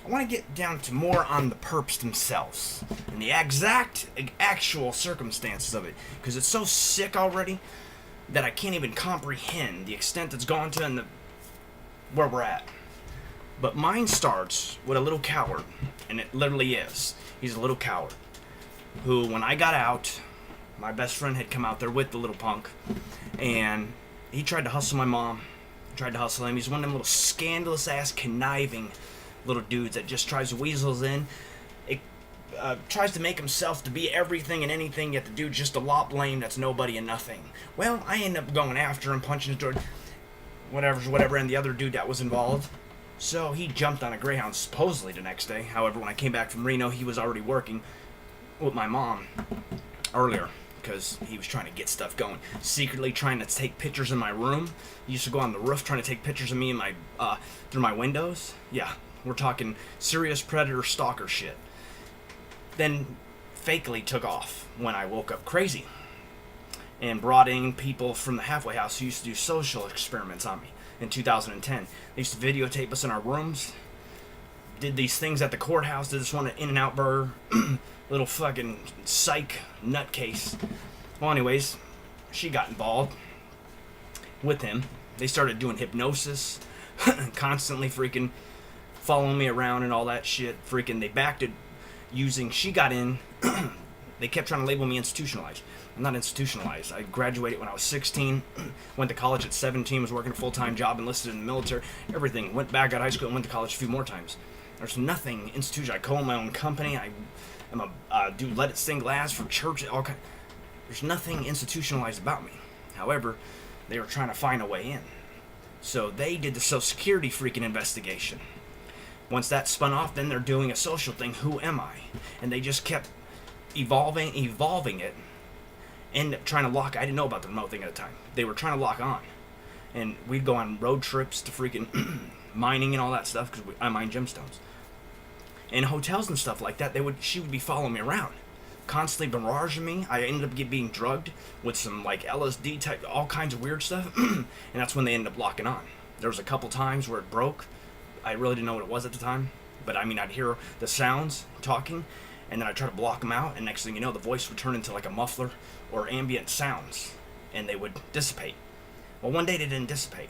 I want to get down to more on the perps themselves and the actual circumstances of it, because it's so sick already that I can't even comprehend the extent it's gone to and where we're at. But mine starts with a little coward, and it literally is. He's a little coward who, when I got out, my best friend had come out there with the little punk, and he tried to hustle my mom, tried to hustle him. He's one of them little scandalous-ass, conniving little dudes that just tries to weasels in. It tries to make himself to be everything and anything, yet the dude's just a lot lame that's nobody and nothing. Well, I ended up going after him, punching his door, whatever, and the other dude that was involved. So he jumped on a Greyhound supposedly the next day. However, when I came back from Reno, he was already working with my mom earlier because he was trying to get stuff going. Secretly trying to take pictures in my room. He used to go on the roof trying to take pictures of me in my through my windows. Yeah, we're talking serious predator stalker shit. Then fakely took off when I woke up crazy and brought in people from the halfway house who used to do social experiments on me. In 2010, they used to videotape us in our rooms, did these things at the courthouse, did this one at In-N-Out Burger, little fucking psych nutcase. Well, anyways, she got involved with him. They started doing hypnosis, constantly freaking following me around and all that shit. Freaking, they backed it using, she got in, they kept trying to label me institutionalized. I'm not institutionalized. I graduated when I was 16, went to college at 17, was working a full-time job, enlisted in the military, everything. Went back, got high school, and went to college a few more times. There's nothing institutional. I co-own my own company. I'm a do Let It Sing Glass for church. There's nothing institutionalized about me. However, they were trying to find a way in. So they did the Social Security freaking investigation. Once that spun off, then they're doing a social thing. Who am I? And they just kept evolving it. End up trying to lock. I didn't know about the remote thing at the time. They were trying to lock on, and we'd go on road trips to freaking mining and all that stuff because I mine gemstones. In hotels and stuff like that, she would be following me around, constantly barraging me. I ended up being drugged with some like LSD type, all kinds of weird stuff, and that's when they ended up locking on. There was a couple times where it broke. I really didn't know what it was at the time, but I mean, I'd hear the sounds talking, and then I'd try to block them out, and next thing you know, the voice would turn into like a muffler or ambient sounds, and they would dissipate. Well, one day they didn't dissipate,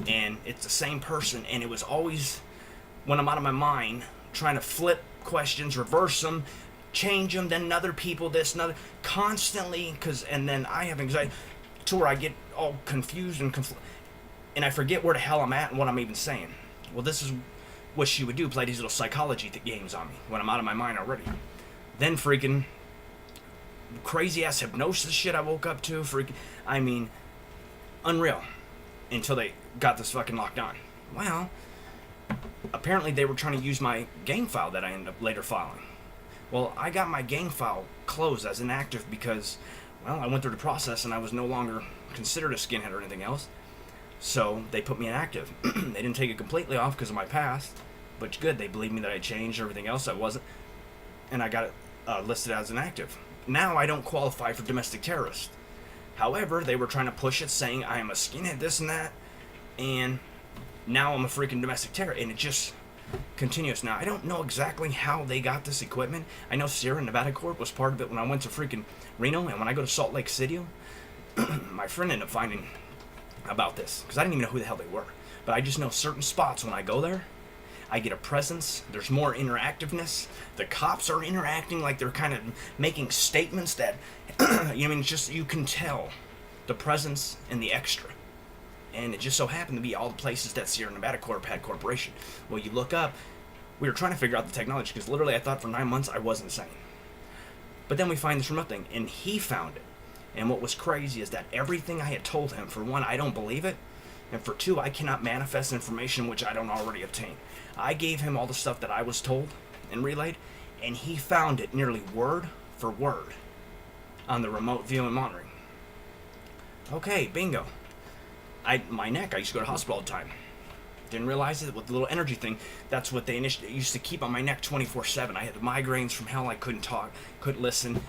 and it's the same person, and it was always when I'm out of my mind trying to flip questions, reverse them, change them, then other people, this, another, constantly, and then I have anxiety to where I get all confused and I forget where the hell I'm at and what I'm even saying. Well, this is what she would do, play these little psychology games on me when I'm out of my mind already. Then freaking crazy ass hypnosis shit I woke up to, I mean, unreal, until they got this fucking locked on. Well, apparently they were trying to use my gang file that I ended up later filing. Well, I got my gang file closed as inactive because, well, I went through the process and I was no longer considered a skinhead or anything else. So they put me inactive. They didn't take it completely off because of my past, but good, they believed me that I changed everything else I wasn't, and I got it listed as inactive. Now I don't qualify for domestic terrorist. However, they were trying to push it, saying I am a skinhead, this and that, and now I'm a freaking domestic terrorist, and it just continues. Now, I don't know exactly how they got this equipment. I know Sierra Nevada Corp was part of it when I went to freaking Reno, and when I go to Salt Lake City, my friend ended up finding about this, because I didn't even know who the hell they were. But I just know certain spots when I go there, I get a presence, there's more interactiveness, the cops are interacting like they're kind of making statements that, just you can tell the presence and the extra. And it just so happened to be all the places that Sierra Nevada Corp had corporation. Well, you look up, we were trying to figure out the technology, because literally I thought for 9 months I was insane. But then we find this remote thing, and he found it. And what was crazy is that everything I had told him, for one, I don't believe it, and for two, I cannot manifest information which I don't already obtain. I gave him all the stuff that I was told and relayed, and he found it nearly word for word on the remote viewing monitoring. Okay, bingo. My neck, I used to go to hospital all the time. Didn't realize it with the little energy thing. That's what they initially used to keep on my neck 24/7. I had migraines from hell. I couldn't talk, couldn't listen.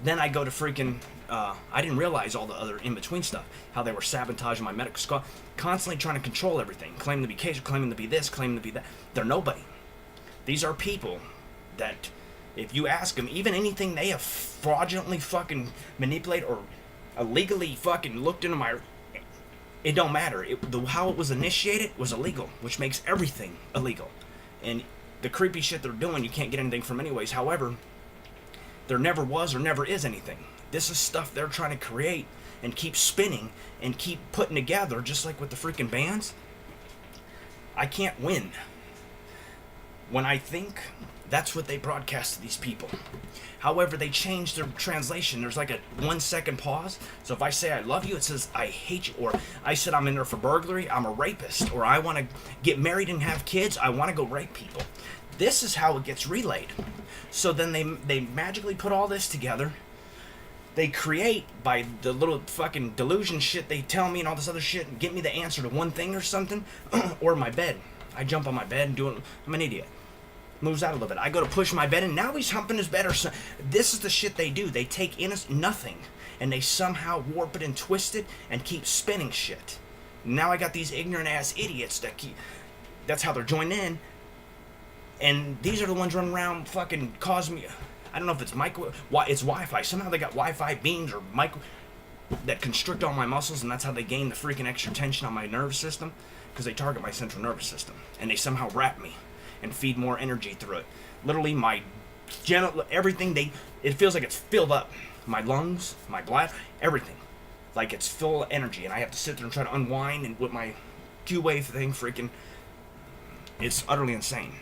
then I go to freaking, I didn't realize all the other in-between stuff. How they were sabotaging my medical squad, constantly trying to control everything, claiming to be case, claiming to be this, claiming to be that. They're nobody. These are people that, if you ask them, even anything they have fraudulently fucking manipulated or illegally fucking looked into my, it don't matter. How it was initiated was illegal, which makes everything illegal. And the creepy shit they're doing, you can't get anything from anyways. However, there never was or never is anything. This is stuff they're trying to create and keep spinning and keep putting together, just like with the freaking bands. I can't win. When I think, that's what they broadcast to these people. However, they changed their translation. There's like a 1 second pause. So if I say I love you, it says I hate you. Or I said I'm in there for burglary, I'm a rapist. Or I want to get married and have kids, I want to go rape people. This is how it gets relayed. So then they magically put all this together. They create, by the little fucking delusion shit they tell me and all this other shit, and get me the answer to one thing or something. Or my bed. I jump on my bed and do it. I'm an idiot. Moves out a little bit. I go to push my bed and now he's humping his bed or something. This is the shit they do. They take nothing and they somehow warp it and twist it and keep spinning shit. Now I got these ignorant ass idiots that that's how they're joined in. And these are the ones running around fucking causing me, I don't know if it's it's Wi-Fi. Somehow they got Wi-Fi beams or that constrict all my muscles, and that's how they gain the freaking extra tension on my nervous system, because they target my central nervous system. And they somehow wrap me and feed more energy through it. Literally my everything, it feels like it's filled up. My lungs, my bladder, everything. Like it's full of energy, and I have to sit there and try to unwind, and with my Q-wave thing freaking, it's utterly insane.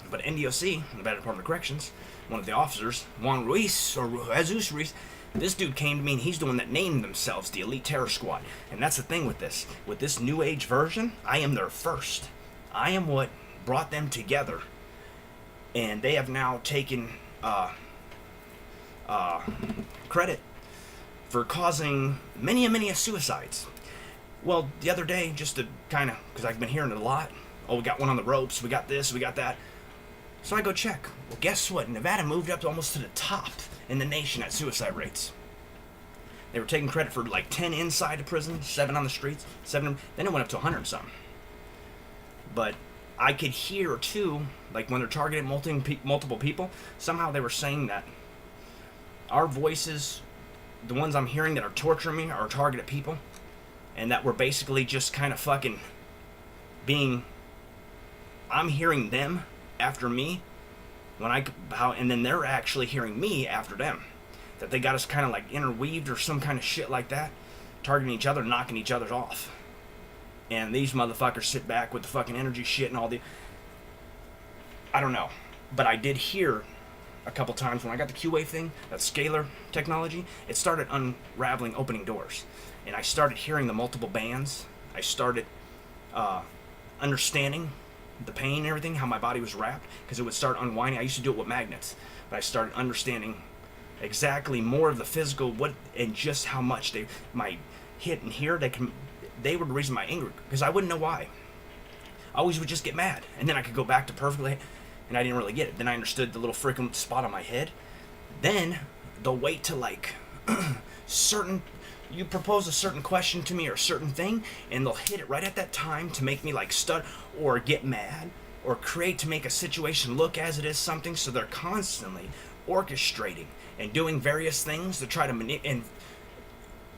But NDOC, the Bad Department of Corrections, one of the officers, Juan Ruiz, or Jesus Ruiz, this dude came to me and he's the one that named themselves the Elite Terror Squad. And that's the thing with this. With this new age version, I am their first. I am what brought them together. And they have now taken credit for causing many suicides. Well, the other day, just to kind of, because I've been hearing it a lot, oh, we got one on the ropes, we got this, we got that. So I go check. Well, guess what? Nevada moved up to almost to the top in the nation at suicide rates. They were taking credit for like 10 inside the prison, 7 on the streets, 7, then it went up to 100 and something. But I could hear too, like when they're targeting multiple people, somehow they were saying that our voices, the ones I'm hearing that are torturing me, are targeted people, and that we're basically just kind of fucking being, I'm hearing them after me, and then they're actually hearing me after them. That they got us kind of like interweaved or some kind of shit like that, targeting each other, knocking each other off. And these motherfuckers sit back with the fucking energy shit and all the, I don't know. But I did hear a couple times when I got the Q-Wave thing, that scalar technology, it started unraveling, opening doors. And I started hearing the multiple bands. I started understanding the pain and everything, how my body was wrapped, because it would start unwinding. I used to do it with magnets, but I started understanding exactly more of the physical, what and just how much they might hit and here. They were the reason my anger, because I wouldn't know why. I always would just get mad, and then I could go back to perfectly, and I didn't really get it. Then I understood the little freaking spot on my head. Then they'll wait to like you propose a certain question to me or a certain thing, and they'll hit it right at that time to make me like stutter or get mad or create to make a situation look as it is something. So they're constantly orchestrating and doing various things to try to and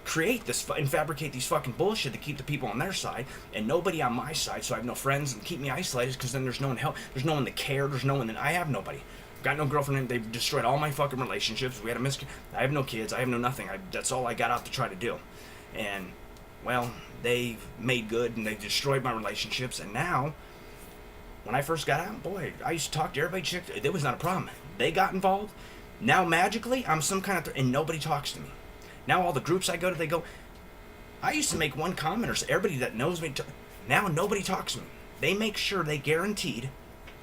create this and fabricate these fucking bullshit to keep the people on their side and nobody on my side. So I have no friends and keep me isolated, because then there's no one to help. There's no one to care. There's no one that I have nobody. Got no girlfriend. They've destroyed all my fucking relationships. We had I have no kids. I have no nothing. That's all I got out to try to do. And, well, they made good and they destroyed my relationships. And now, when I first got out, boy, I used to talk to everybody. Chick, it was not a problem. They got involved. Now, magically, I'm some kind of... and nobody talks to me. Now, all the groups I go to, they go... I used to make one comment, or everybody that knows me... now, nobody talks to me. They make sure they guaranteed...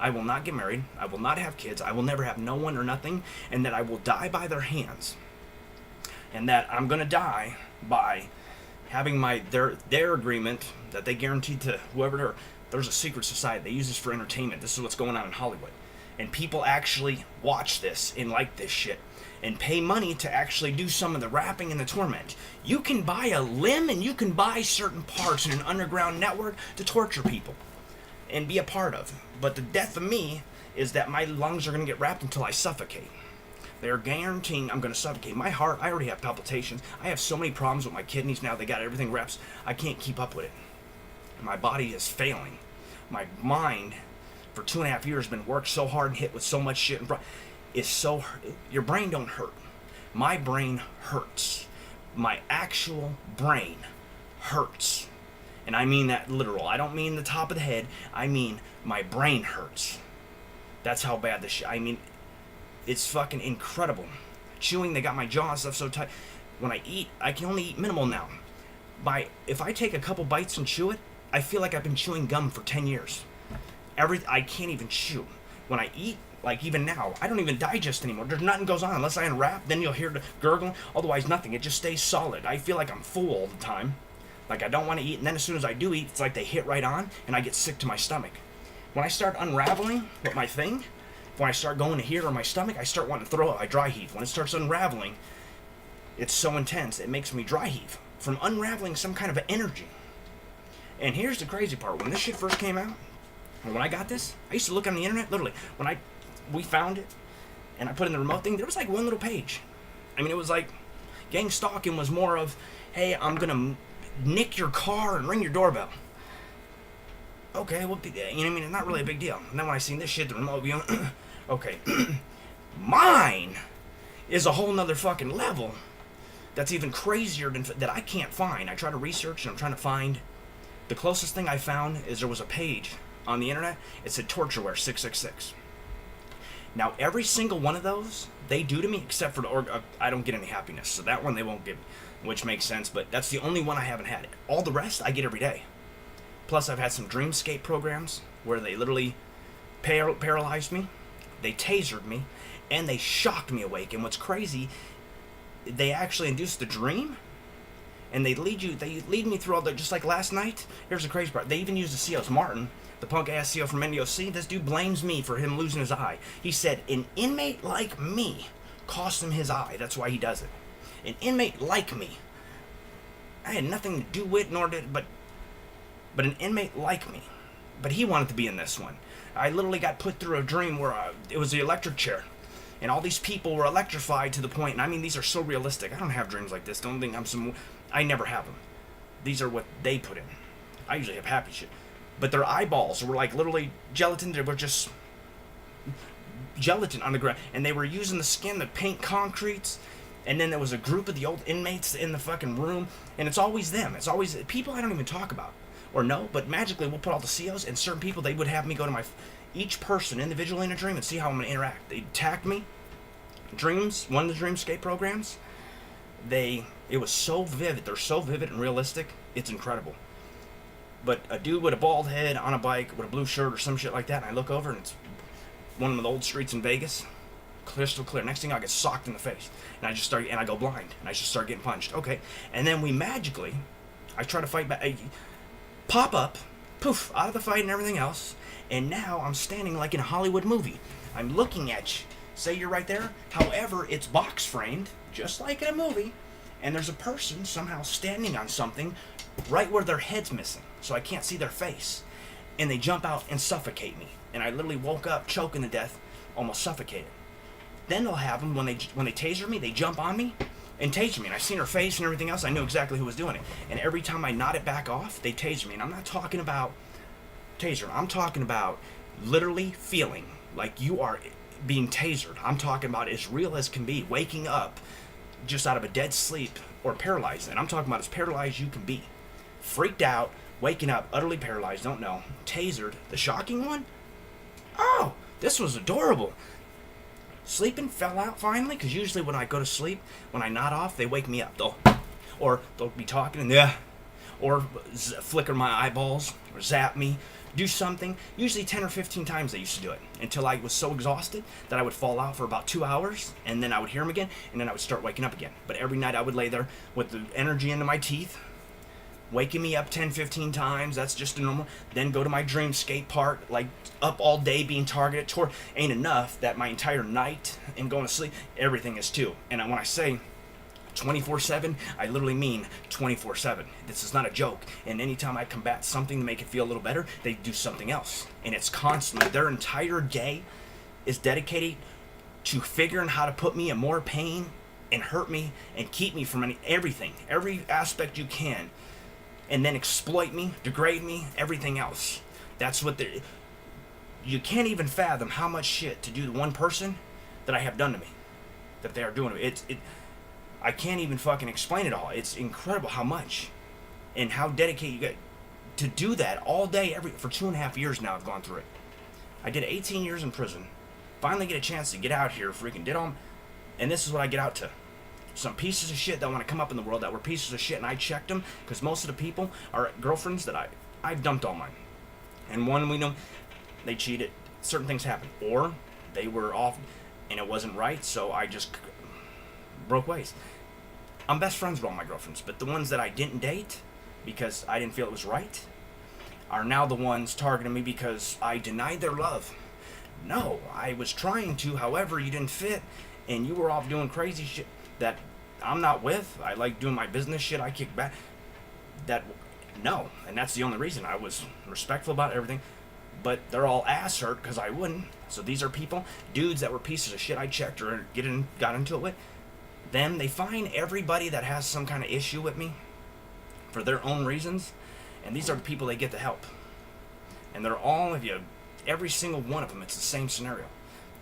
I will not get married, I will not have kids, I will never have no one or nothing, and that I will die by their hands. And that I'm going to die by having their agreement that they guaranteed to whoever there's a secret society. They use this for entertainment. This is what's going on in Hollywood. And people actually watch this and like this shit and pay money to actually do some of the rapping and the torment. You can buy a limb and you can buy certain parts in an underground network to torture people and be a part of. But the death of me is that my lungs are going to get wrapped until I suffocate. They're guaranteeing I'm going to suffocate. My heart, I already have palpitations. I have so many problems with my kidneys now. They got everything reps. I can't keep up with it. My body is failing. My mind, for 2.5 years, been worked so hard and hit with so much shit. It's so, your brain don't hurt. My brain hurts. My actual brain hurts. And I mean that literal. I don't mean the top of the head. I mean my brain hurts. That's how bad this shit. I mean, it's fucking incredible. Chewing, they got my jaw and stuff so tight. When I eat, I can only eat minimal now. If I take a couple bites and chew it, I feel like I've been chewing gum for 10 years. I can't even chew. When I eat, like even now, I don't even digest anymore. There's nothing goes on unless I unwrap. Then you'll hear the gurgling. Otherwise, nothing. It just stays solid. I feel like I'm full all the time. Like I don't want to eat. And then as soon as I do eat, it's like they hit right on and I get sick to my stomach. When I start unraveling with my thing, when I start going to here or my stomach, I start wanting to throw up. I dry heave. When it starts unraveling, it's so intense, it makes me dry heave from unraveling some kind of energy. And here's the crazy part. When this shit first came out, and when I got this, I used to look on the internet, literally. When we found it, and I put in the remote thing, there was like one little page. I mean, it was like, gang stalking was more of, hey, I'm gonna nick your car and ring your doorbell. Okay, well, you know what I mean? It's not really a big deal. And then when I seen this shit, the remote, you know, okay. Mine is a whole nother fucking level that's even crazier than that I can't find. I try to research and I'm trying to find. The closest thing I found is there was a page on the internet. It said Tortureware 666. Now, every single one of those, they do to me, except for I don't get any happiness. So that one they won't give me, which makes sense. But that's the only one I haven't had. All the rest I get every day. Plus, I've had some dreamscape programs where they literally paralyzed me, they tasered me, and they shocked me awake. And what's crazy, they actually induced the dream, and they lead me through all the, just like last night. Here's the crazy part. They even used the COs. Martin, the punk-ass CO from NDOC, this dude blames me for him losing his eye. He said, an inmate like me cost him his eye. That's why he does it. An inmate like me. I had nothing to do with, nor did, but an inmate like me. But he wanted to be in this one. I literally got put through a dream where it was the electric chair. And all these people were electrified to the point, and I mean, these are so realistic. I don't have dreams like this. Don't think I never have them. These are what they put in. I usually have happy shit. But their eyeballs were like literally gelatin. They were just gelatin on the ground. And they were using the skin to paint concretes. And then there was a group of the old inmates in the fucking room. And it's always them. It's always people I don't even talk about or know. But magically, we'll put all the COs and certain people, they would have me go to each person individually in a dream and see how I'm going to interact. They attacked me. Dreams, one of the Dreamscape programs, it was so vivid. They're so vivid and realistic. It's incredible. But a dude with a bald head on a bike with a blue shirt or some shit like that, and I look over and it's one of the old streets in Vegas, crystal clear. Next thing I get socked in the face, and I go blind, and I just start getting punched. Okay, and then I try to fight back. I pop up, poof, out of the fight and everything else, and now I'm standing like in a Hollywood movie. I'm looking at you. Say you're right there. However, it's box framed, just like in a movie, and there's a person somehow standing on something right where their head's missing, so I can't see their face. And they jump out and suffocate me. And I literally woke up choking to death, almost suffocated. Then they'll have them, when they taser me, they jump on me and taser me. And I've seen her face and everything else. I knew exactly who was doing it. And every time I nod it back off, they taser me. And I'm not talking about taser. I'm talking about literally feeling like you are being tasered. I'm talking about as real as can be, waking up just out of a dead sleep or paralyzed. And I'm talking about as paralyzed you can be. Freaked out, waking up, utterly paralyzed, don't know. Tasered. The shocking one? Oh, this was adorable. Sleeping, fell out finally, because usually when I go to sleep, when I nod off, they wake me up. They'll be talking and or flicker my eyeballs, or zap me, do something. Usually 10 or 15 times they used to do it, until I was so exhausted that I would fall out for about 2 hours, and then I would hear them again, and then I would start waking up again. But every night I would lay there with the energy into my teeth, waking me up 10, 15 times. That's just a normal. Then go to my dream skate park, like up all day being targeted. Ain't enough that my entire night and going to sleep, everything is too. And when I say 24/7, I literally mean 24/7. This is not a joke. And anytime I combat something to make it feel a little better, they do something else. And it's constantly, their entire day is dedicated to figuring how to put me in more pain and hurt me and keep me from everything, every aspect you can, and then exploit me, degrade me, everything else. That's what you can't even fathom how much shit to do to one person that I have done to me, that they are doing to me. I can't even fucking explain it all. It's incredible how much and how dedicated you get to do that all day, for 2.5 years now. I've gone through it. I did 18 years in prison. Finally get a chance to get out here, freaking did all, and this is what I get out to. Some pieces of shit that want to come up in the world that were pieces of shit, and I checked them, because most of the people are girlfriends that I've dumped all mine. And one, we know, they cheated, certain things happened, or they were off and it wasn't right, so I just broke ways. I'm best friends with all my girlfriends, but the ones that I didn't date because I didn't feel it was right are now the ones targeting me because I denied their love. No, I was trying to, however, you didn't fit, and you were off doing crazy shit that I'm not with. I like doing my business shit, I kick back. No, and that's the only reason. I was respectful about everything, but they're all ass hurt because I wouldn't. So these are people, dudes that were pieces of shit I checked or got into it with. Them, they find everybody that has some kind of issue with me for their own reasons, and these are the people they get to help. And they're all of you, every single one of them, it's the same scenario.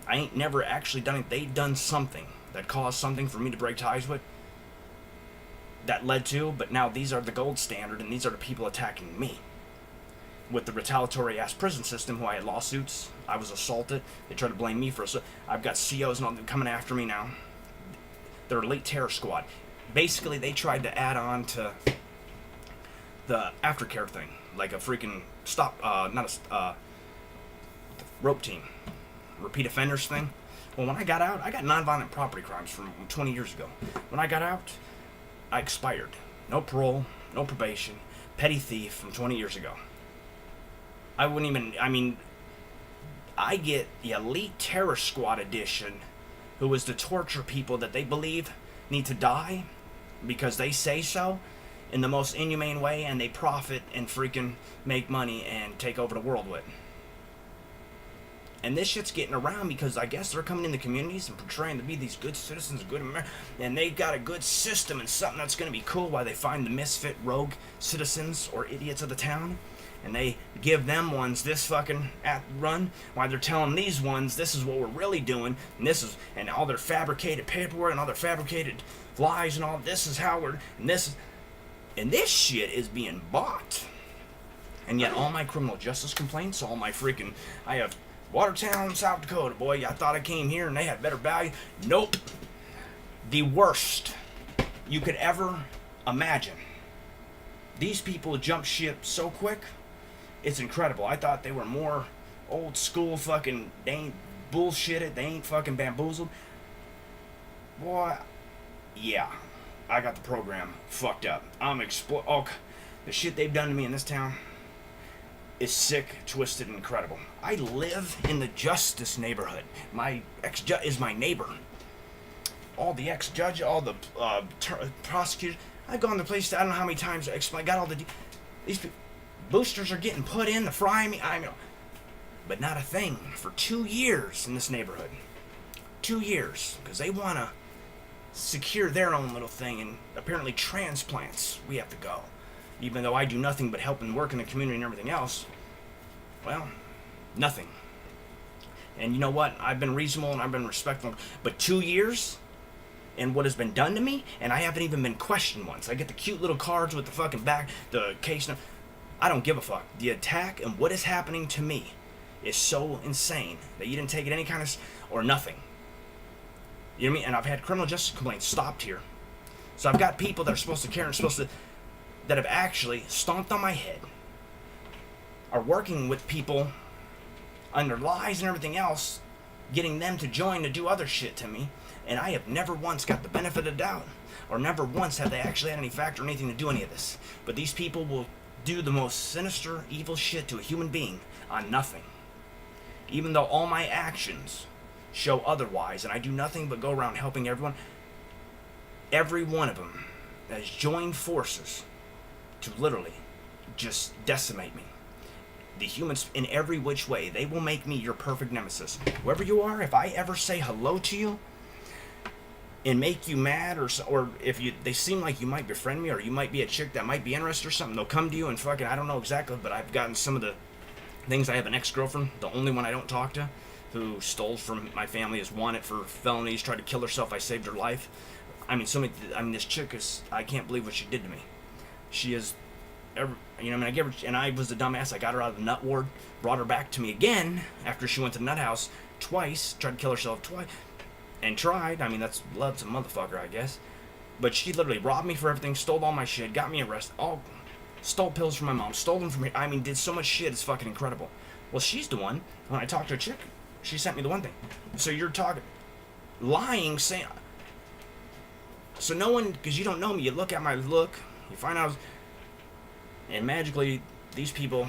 I ain't never actually done it. They done something that caused something for me to break ties with, that led to, but now these are the gold standard, and these are the people attacking me. With the retaliatory ass prison system, who I had lawsuits, I was assaulted, they tried to blame me for it. So I've got COs and all coming after me now. They're elite terror squad. Basically, they tried to add on to the aftercare thing, like a freaking rope team, repeat offenders thing. Well, when I got out, I got nonviolent property crimes from 20 years ago. When I got out, I expired. No parole, no probation, petty thief from 20 years ago. I get the elite terror squad edition, who is to torture people that they believe need to die because they say so in the most inhumane way, and they profit and freaking make money and take over the world with. And this shit's getting around because I guess they're coming in the communities and portraying to be these good citizens, good Americans, and they've got a good system and something that's going to be cool while they find the misfit rogue citizens or idiots of the town. And they give them ones this fucking run, while they're telling these ones this is what we're really doing, and all their fabricated paperwork and all their fabricated lies and all this is how and this shit is being bought. And yet all my criminal justice complaints, I have Watertown, South Dakota, boy, I thought I came here and they had better value. Nope. The worst you could ever imagine. These people jump ship so quick. It's incredible. I thought they were more old school fucking, they ain't bullshitted, they ain't fucking bamboozled. Boy, yeah, I got the program fucked up. The shit they've done to me in this town is sick, twisted, and incredible. I live in the Justice neighborhood. My ex-judge is my neighbor. All the ex-judge, all the prosecutors, I've gone to the place, I don't know how many times I got all these people. Boosters are getting put in to fry me, but not a thing for 2 years in this neighborhood. 2 years, because they want to secure their own little thing, and apparently transplants, we have to go. Even though I do nothing but help and work in the community and everything else, well, nothing. And you know what? I've been reasonable and I've been respectful, but 2 years and what has been done to me, and I haven't even been questioned once. I get the cute little cards with the fucking back, the case. I don't give a fuck. The attack and what is happening to me is so insane that you didn't take it any kind of, or nothing. You know what I mean? And I've had criminal justice complaints stopped here. So I've got people that are supposed to care and that have actually stomped on my head, are working with people under lies and everything else getting them to join to do other shit to me, and I have never once got the benefit of doubt, or never once have they actually had any fact or anything to do any of this. But these people will do the most sinister, evil shit to a human being on nothing. Even though all my actions show otherwise, and I do nothing but go around helping everyone, every one of them has joined forces to literally just decimate me. The humans, in every which way, they will make me your perfect nemesis. Whoever you are, if I ever say hello to you and make you mad, or if they seem like you might befriend me, or you might be a chick that might be interested or something, they'll come to you and fucking, I don't know exactly, but I've gotten some of the things. I have an ex-girlfriend, the only one I don't talk to, who stole from my family, is wanted for felonies, tried to kill herself. I saved her life. I mean, this chick is, I can't believe what she did to me. She is, I gave her, and I was the dumbass. I got her out of the nut ward, brought her back to me again after she went to the nut house twice, tried to kill herself twice, and tried. I mean, that's love's a motherfucker, I guess. But she literally robbed me for everything, stole all my shit, got me arrested, stole pills from my mom, stole them from me. I mean, did so much shit, it's fucking incredible. Well, she's the one, when I talked to a chick, she sent me the one thing. So you're talking, lying, saying, so no one, because you don't know me, you look at my look, you find out, and magically, these people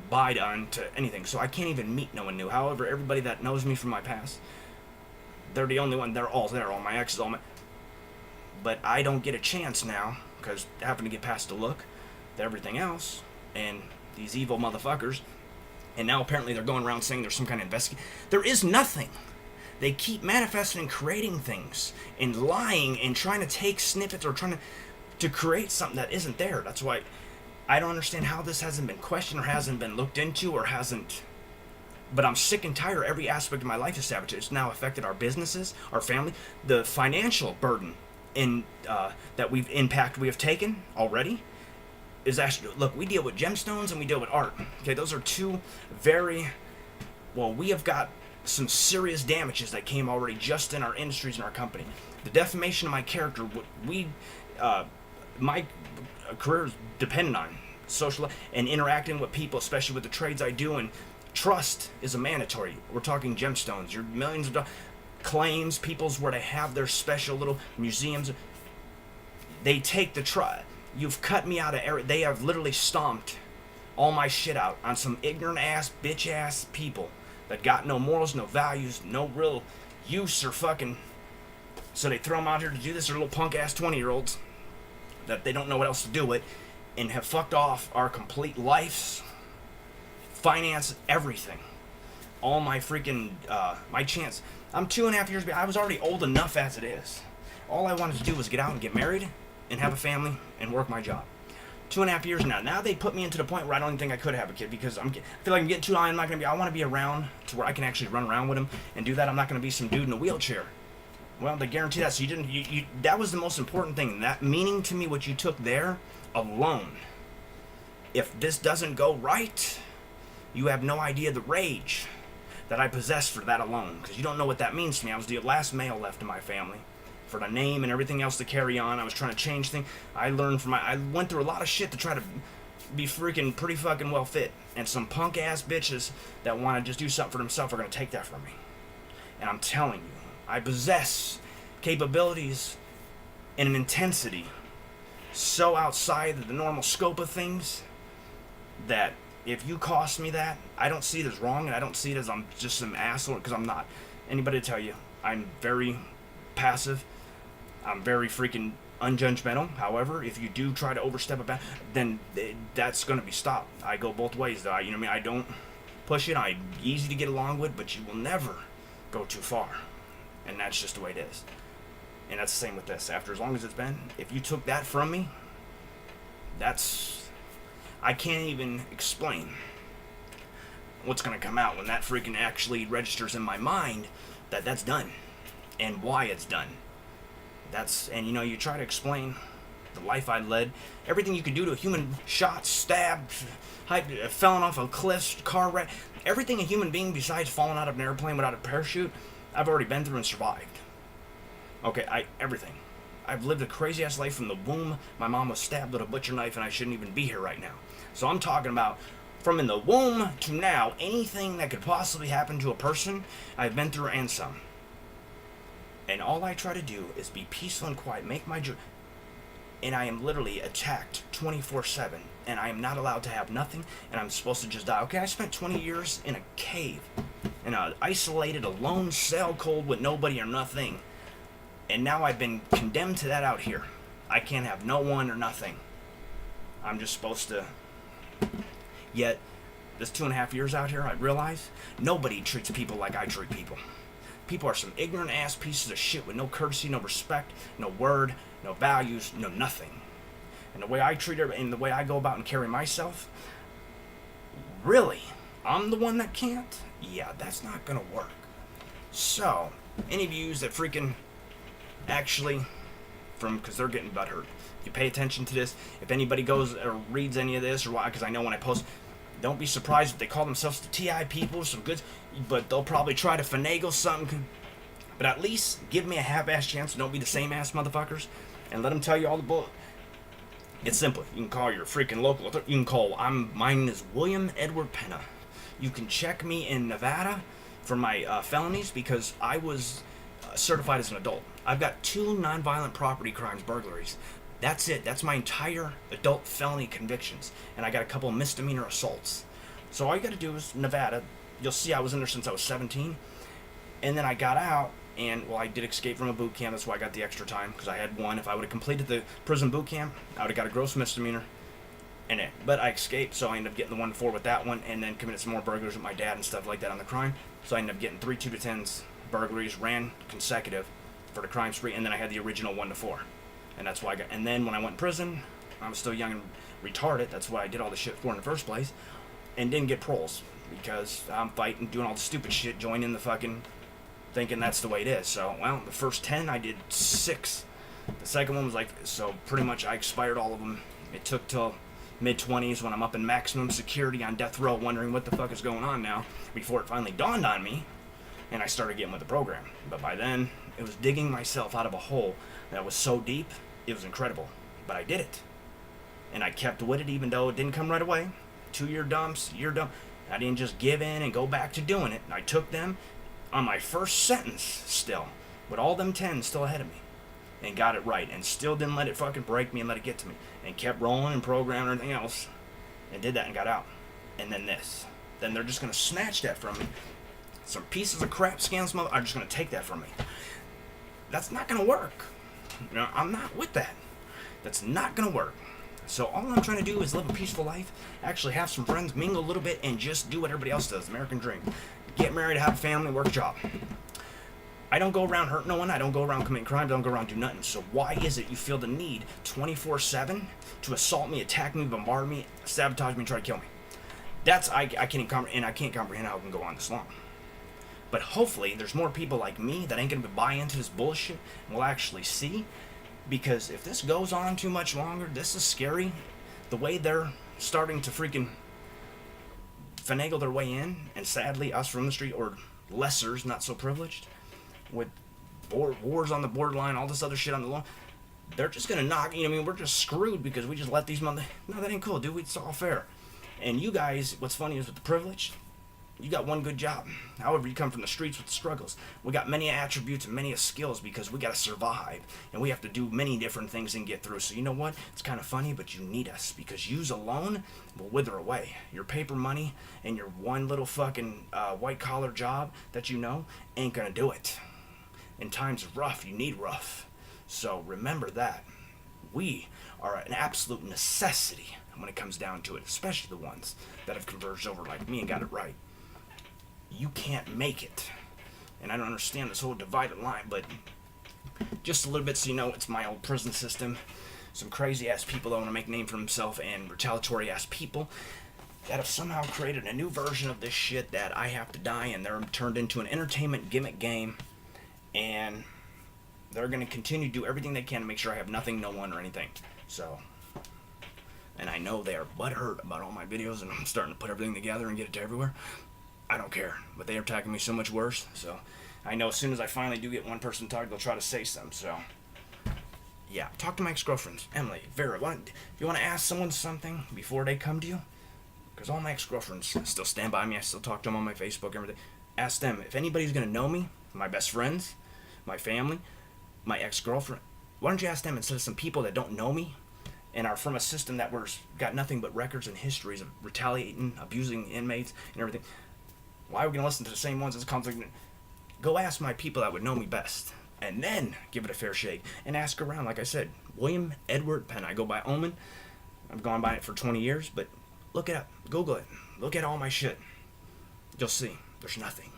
buy on to anything. So I can't even meet no one new. However, everybody that knows me from my past, they're the only one, they're all there, all my exes, but I don't get a chance now, because I happen to get past the look, to everything else, and these evil motherfuckers, and now apparently they're going around saying there's some kind of investigation. There is nothing. They keep manifesting and creating things, and lying, and trying to take snippets, or trying to create something that isn't there. That's why I don't understand how this hasn't been questioned, or hasn't been looked into, or hasn't. But I'm sick and tired. Every aspect of my life is sabotaged. It's now affected our businesses, our family, the financial burden that we have taken already. Is actually, look, we deal with gemstones and we deal with art. Okay, those are two we have got some serious damages that came already just in our industries and our company. The defamation of my character, my career is dependent on social and interacting with people, especially with the trades I do, and trust is a mandatory. We're talking gemstones, your millions of dollars, claims, people's where they have their special little museums. They take the trust. You've cut me out of area. They have literally stomped all my shit out on some ignorant ass, bitch ass people that got no morals, no values, no real use or fucking. So they throw them out here to do this. They're little punk ass 20-year-olds that they don't know what else to do with, and have fucked off our complete lives, finance, everything. All my freaking, my chance. I'm 2.5 years behind. I was already old enough as it is. All I wanted to do was get out and get married and have a family and work my job. 2.5 years now. Now they put me into the point where I don't even think I could have a kid, because I feel like I'm getting too high. I want to be around to where I can actually run around with him and do that. I'm not going to be some dude in a wheelchair. Well, they guarantee that. So you didn't. That was the most important thing. That meaning to me, what you took there alone. If this doesn't go right, you have no idea the rage that I possess for that alone, because you don't know what that means to me. I was the last male left in my family. For the name and everything else to carry on, I was trying to change things. I went through a lot of shit to try to be freaking pretty fucking well fit. And some punk ass bitches that want to just do something for themselves are going to take that from me. And I'm telling you, I possess capabilities and an intensity so outside of the normal scope of things that if you cost me that, I don't see it as wrong, and I don't see it as I'm just some asshole, because I'm not. Anybody to tell you, I'm very passive. I'm very freaking unjudgmental. However, if you do try to overstep it back, then that's going to be stopped. I go both ways, though. You know what I mean? I don't push it. I'm easy to get along with, but you will never go too far. And that's just the way it is. And that's the same with this. After as long as it's been, if you took that from me, I can't even explain what's going to come out when that freaking actually registers in my mind that's done. And why it's done. And you try to explain the life I led, everything you could do to a human, shot, stabbed, falling off a cliff, car wreck, everything a human being besides falling out of an airplane without a parachute, I've already been through and survived. Okay, everything. I've lived a crazy ass life from the womb. My mom was stabbed with a butcher knife, and I shouldn't even be here right now. So I'm talking about From in the womb to now, anything that could possibly happen to a person, I've been through and some. And all I try to do is be peaceful and quiet, make my job. And I am literally attacked 24/7, and I am not allowed to have nothing, and I'm supposed to just die. Okay, I spent 20 years in a cave, in an isolated, alone cell, cold with nobody or nothing, and now I've been condemned to that out here. I can't have no one or nothing. I'm just supposed to. Yet, this 2.5 years out here, I realize nobody treats people like I treat people. People are some ignorant ass pieces of shit with no courtesy, no respect, no word, no values, no nothing. And the way I treat her and the way I go about and carry myself, really, I'm the one that can't? Yeah, that's not gonna work. So, any views that freaking actually, because they're getting butthurt. If you pay attention to this, if anybody goes or reads any of this, or why, because I know when I post, don't be surprised if they call themselves the TI people, some good, but they'll probably try to finagle something. But at least give me a half-ass chance. Don't be the same ass motherfuckers, and let them tell you all the bull. It's simple. You can call your freaking local. You can call. Mine is William Edward Penna. You can check me in Nevada for my felonies because I was certified as an adult. I've got 2 nonviolent property crimes, burglaries. That's it. That's my entire adult felony convictions. And I got a couple of misdemeanor assaults. So all you got to do is Nevada. You'll see I was in there since I was 17. And then I got out, and, well, I did escape from a boot camp. That's why I got the extra time, because I had 1. If I would have completed the prison boot camp, I would have got a gross misdemeanor. But I escaped, so I ended up getting the 1-4 with that one, and then committed some more burglaries with my dad and stuff like that on the crime. So I ended up getting 3 2-10s burglaries, ran consecutive for the crime spree, and then I had the original 1-4. And that's why I got. And then when I went in prison, I was still young and retarded. That's what I did all the shit for in the first place, and didn't get paroles because I'm fighting, doing all the stupid shit, joining the fucking, thinking that's the way it is. So, well, the first 10 I did 6. The second one was like, so pretty much I expired all of them. It took till mid-20s when I'm up in maximum security on death row, wondering what the fuck is going on now, before it finally dawned on me, and I started getting with the program. But by then, it was digging myself out of a hole that was so deep. It was incredible, but I did it, and I kept with it even though it didn't come right away. 2-year dumps, year dump. I didn't just give in and go back to doing it. I took them on my first sentence still, with all them 10s still ahead of me, and got it right, and still didn't let it fucking break me and let it get to me, and kept rolling and programming and everything else, and did that and got out. And then this. Then they're just gonna snatch that from me. Some pieces of crap scams are just gonna take that from me. That's not gonna work. You know, I'm not with that. That's not gonna work. So all I'm trying to do is live a peaceful life, actually have some friends, mingle a little bit, and just do what everybody else does. American dream. Get married, have a family, work a job. I don't go around hurting no one. I don't go around committing crimes. I don't go around do nothing. So why is it you feel the need 24/7 to assault me, attack me, bombard me, sabotage me, and try to kill me? That's I can't even comprehend. I can't comprehend how it can go on this long. But hopefully, there's more people like me that ain't gonna buy into this bullshit and will actually see. Because if this goes on too much longer, this is scary. The way they're starting to freaking finagle their way in, and sadly, us from the street, or lessers, not so privileged, with wars on the borderline, all this other shit on the law, they're just gonna knock, I mean, we're just screwed because we just let these no, that ain't cool, dude, it's all fair. And you guys, what's funny is with the privilege, you got one good job. However, you come from the streets with the struggles. We got many attributes and many skills because we got to survive. And we have to do many different things and get through. So you know what? It's kind of funny, but you need us. Because yous alone will wither away. Your paper money and your one little fucking white-collar job that you know ain't going to do it. In times of rough, you need rough. So remember that. We are an absolute necessity when it comes down to it. Especially the ones that have converged over like me and got it right. You can't make it. And I don't understand this whole divided line, but just a little bit so you know, it's my old prison system. Some crazy ass people that want to make a name for themselves, and retaliatory ass people that have somehow created a new version of this shit that I have to die, and they're turned into an entertainment gimmick game, and they're going to continue to do everything they can to make sure I have nothing, no one, or anything. So, and I know they are butthurt about all my videos, and I'm starting to put everything together and get it to everywhere. I don't care, but they are attacking me so much worse, so I know as soon as I finally do get one person talk, they'll try to say something, so yeah, talk to my ex-girlfriends, Emily, Vera. If you want to ask someone something before they come to you, Because all my ex-girlfriends still stand by me. I still talk to them on my Facebook, everything. Ask them, if anybody's going to know me, my best friends, my family, my ex-girlfriend, why don't you ask them instead of some people that don't know me and are from a system that we're got nothing but records and histories of retaliating, abusing inmates and everything. Why are we going to listen to the same ones as conflict? Go ask my people that would know me best, and then give it a fair shake and ask around. Like I said, William Edward Penn. I go by Omen. I've gone by it for 20 years, but look it up, Google it, look at all my shit. You'll see there's nothing.